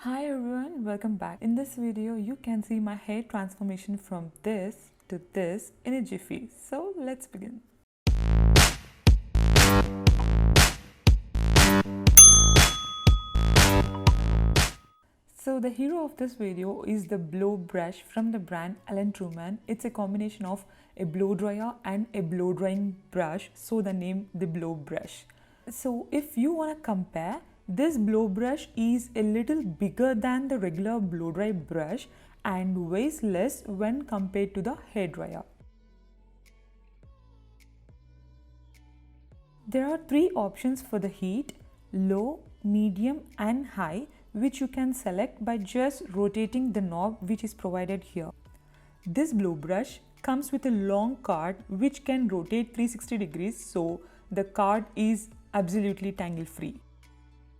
Hi everyone, welcome back. In this video, you can see my hair transformation from this to this in a jiffy. So let's begin. So the hero of this video is the blow brush from the brand Alan Truman. It's a combination of a blow dryer and a blow drying brush, so the name the blow brush. So if you want to compare, this blow brush is a little bigger than the regular blow dry brush and weighs less when compared to the hairdryer. There are three options for the heat: low, medium and high, which you can select by just rotating the knob which is provided here. This blow brush comes with a long card which can rotate 360 degrees, so the card is absolutely tangle free.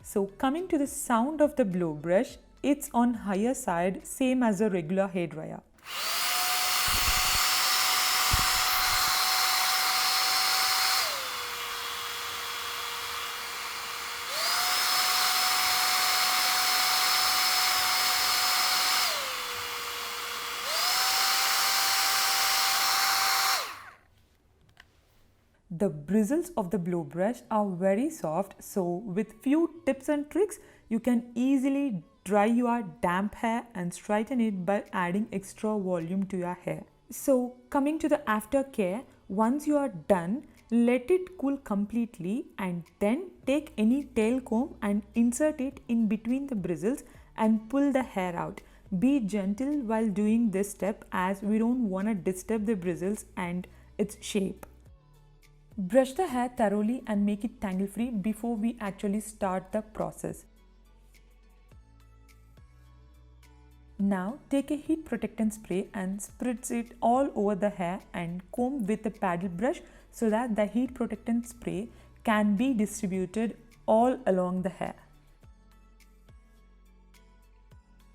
So coming to the sound of the blow brush, it's on higher side, same as a regular hairdryer. The bristles of the blow brush are very soft, so with few tips and tricks, you can easily dry your damp hair and straighten it by adding extra volume to your hair. So coming to the aftercare, once you are done, let it cool completely and then take any tail comb and insert it in between the bristles and pull the hair out. Be gentle while doing this step as we don't want to disturb the bristles and its shape. Brush the hair thoroughly and make it tangle free before we actually start the process. Now take a heat protectant spray and spritz it all over the hair and comb with a paddle brush so that the heat protectant spray can be distributed all along the hair.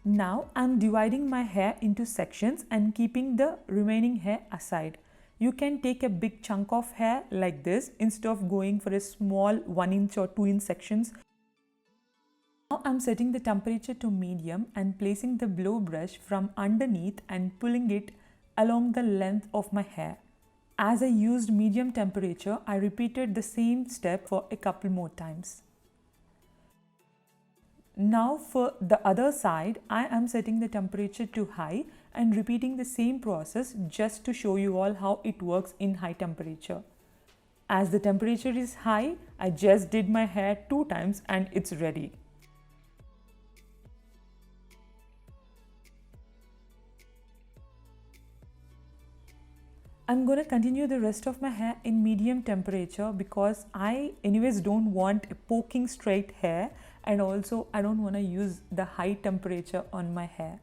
Now I'm dividing my hair into sections and keeping the remaining hair aside. You can take a big chunk of hair like this instead of going for a small 1 inch or 2 inch sections. Now I'm setting the temperature to medium and placing the blow brush from underneath and pulling it along the length of my hair. As I used medium temperature, I repeated the same step for a couple more times. Now for the other side, I am setting the temperature to high and repeating the same process just to show you all how it works in high temperature. As the temperature is high, I just did my hair 2 times and it's ready. I'm going to continue the rest of my hair in medium temperature because I anyways don't want a poking straight hair, and also I don't want to use the high temperature on my hair.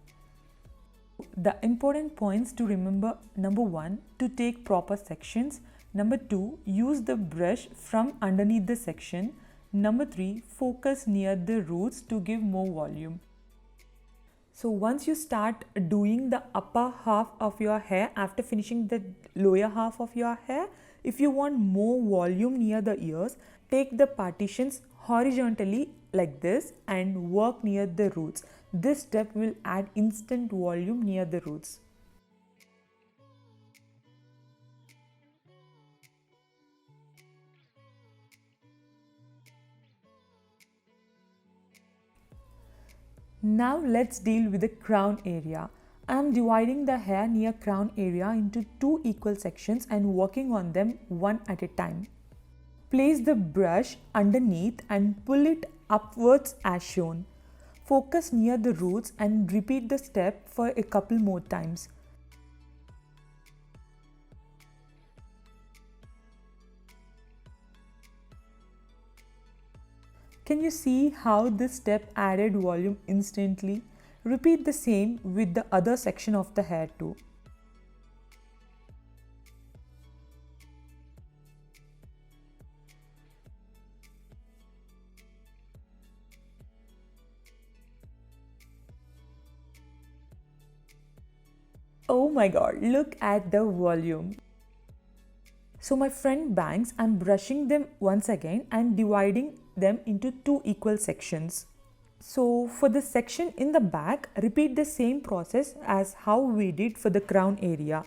The important points to remember: number 1, to take proper sections. Number 2, use the brush from underneath the section. Number 3, focus near the roots to give more volume. So once you start doing the upper half of your hair after finishing the lower half of your hair, if you want more volume near the ears, take the partitions horizontally like this and work near the roots. This step will add instant volume near the roots. Now let's deal with the crown area. I am dividing the hair near crown area into 2 equal sections and working on them one at a time. Place the brush underneath and pull it upwards as shown. Focus near the roots and repeat the step for a couple more times. Can you see how this step added volume instantly? Repeat the same with the other section of the hair too. Oh my god, look at the volume. So my front bangs, I'm brushing them once again and dividing them into 2 equal sections. So for the section in the back, repeat the same process as how we did for the crown area.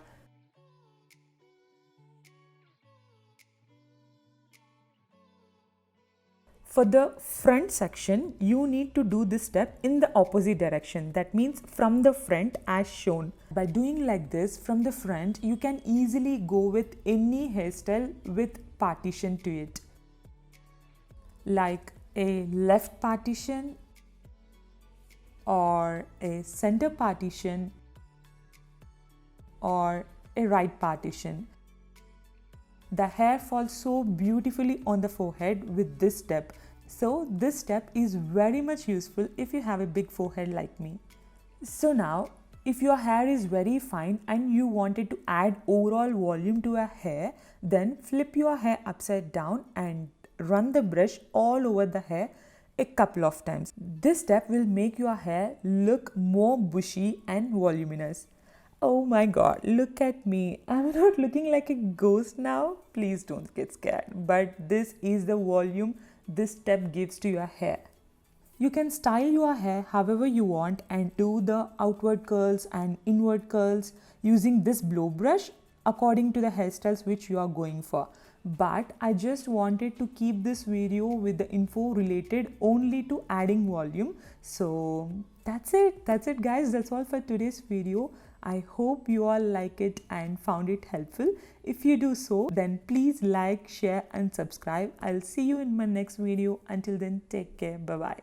For the front section, you need to do this step in the opposite direction. That means from the front as shown. By doing like this from the front, you can easily go with any hairstyle with partition to it. Like a left partition or a center partition or a right partition. The hair falls so beautifully on the forehead with this step. So this step is very much useful if you have a big forehead like me. So now, if your hair is very fine and you wanted to add overall volume to your hair, then flip your hair upside down and run the brush all over the hair a couple of times. This step will make your hair look more bushy and voluminous. Oh my god, look at me. I'm not looking like a ghost now. Please don't get scared. But this is the volume this step gives to your hair. You can style your hair however you want and do the outward curls and inward curls using this blow brush according to the hairstyles which you are going for. But I just wanted to keep this video with the info related only to adding volume. So that's it guys. That's all for today's video. I hope you all like it and found it helpful. If you do so, then please like, share and subscribe. I'll see you in my next video. Until then, take care. Bye bye.